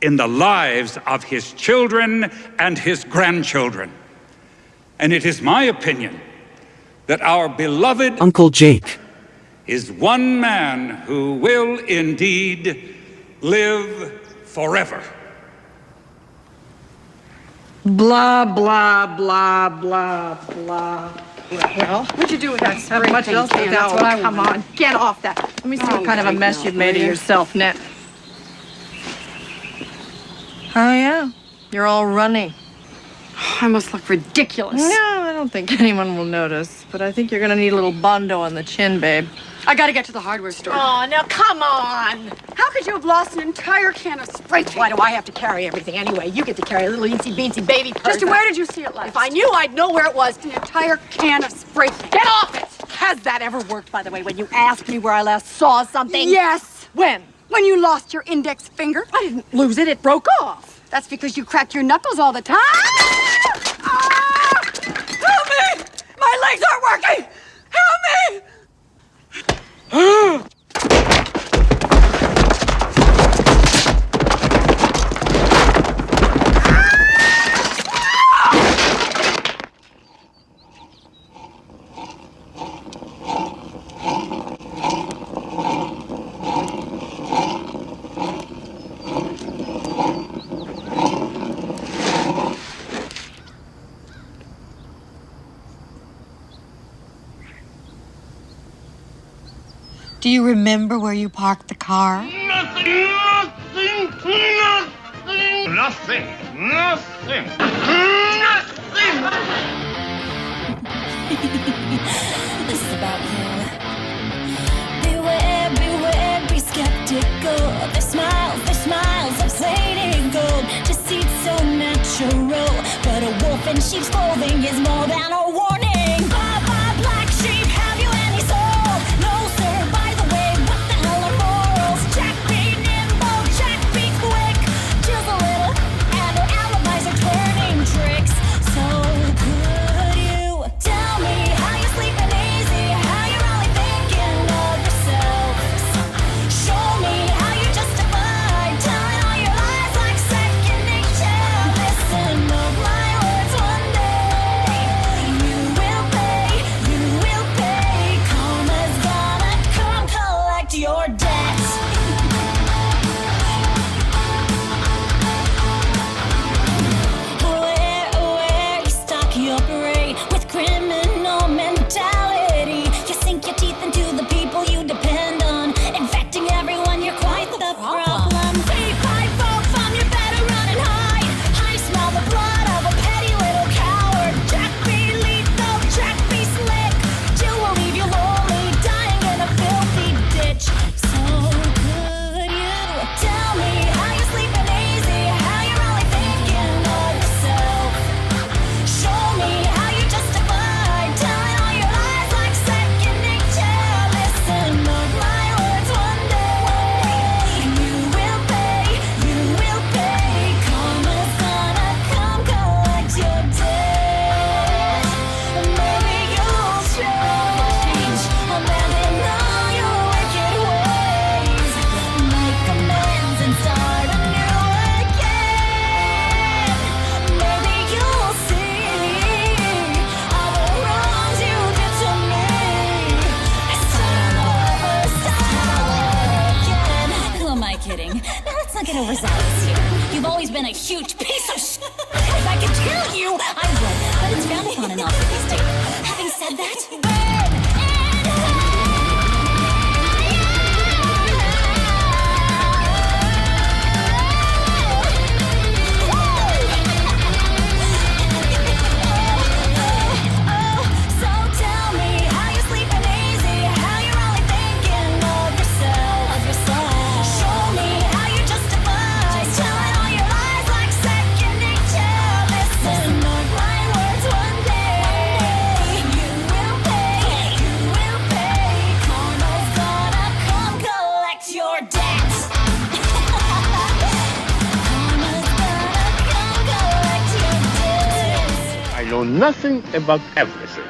in the lives of his children and his grandchildren. And it is my opinion that our beloved Uncle Jake is one man who will indeed live forever. Blah, blah, blah, blah, blah. Well, What'd you do with that have spray much paint else, can? that's Oh, what I come want. on, get off that. Let me see what kind of a mess you've made of yourself, Ned. Oh, yeah. You're all runny. I must look ridiculous. No, I don't think anyone will notice. But I think you're gonna need a little bondo on the chin, babe. I gotta get to the hardware store. Oh, now come on! How could you have lost an entire can of spray paint? Why do I have to carry everything anyway? You get to carry a little eensy-beensy baby purse. Just where did you see it last? If I knew, I'd know where it was. An entire can of spray paint. Get off it! Has that ever worked, by the way, when you asked me where I last saw something? Yes. When? When you lost your index finger. I didn't lose it. It broke off. That's because you crack your knuckles all the time. Ah! Help me! My legs aren't working! Help me! Do you remember where you parked the car? Nothing. This is about you. Beware, beware, be skeptical. Their smiles are plated gold. Deceit so natural, but a wolf in sheep's clothing is more than a warning. Bye bye, black sheep. Have you any soul? No, sir. By the way, what the hell are morals? Jack be nimble, Jack be quick. Chills a little, and her alibis are turning tricks. So could you tell me how you're sleeping easy? How you're only thinking of yourself? Show me how you justify telling all your lies like second nature. Listen to my words one day. You will pay. Karma's gonna come collect your debt. Where you stock your parade with criminal mentality. You sink your teeth into the people you depend on, infecting everyone. You're quite the problem. 3-5-4 from you better run and hide. I smell the blood of a petty little coward. Jack be lethal, Jack be slick. Jill will leave you lonely, dying in a filthy ditch. So could you tell me how you're sleeping easy? How you're only thinking of yourself? Show me how you justify telling all your lies like second nature. Listen to my words one day. You will pay. Karma's gonna come collect your debt. Maybe you'll change, abandon all your wicked ways, make amends and start anew again. Maybe you'll see all the wrongs you did to me. Start over again. Who am I kidding? Now let's not get overzealous here. You've always been a huge piece of shit. If I could kill you, I would. But it's frowned upon enough for these days. Having said that, burn so tell me how you're sleeping easy, how you're only thinking of yourself. Show me how you justify telling all your lies like second nature. Listen to my words one day. You will pay. Karma's gonna come collect your debt. Karma's gonna come collect your debt. I know nothing about everything.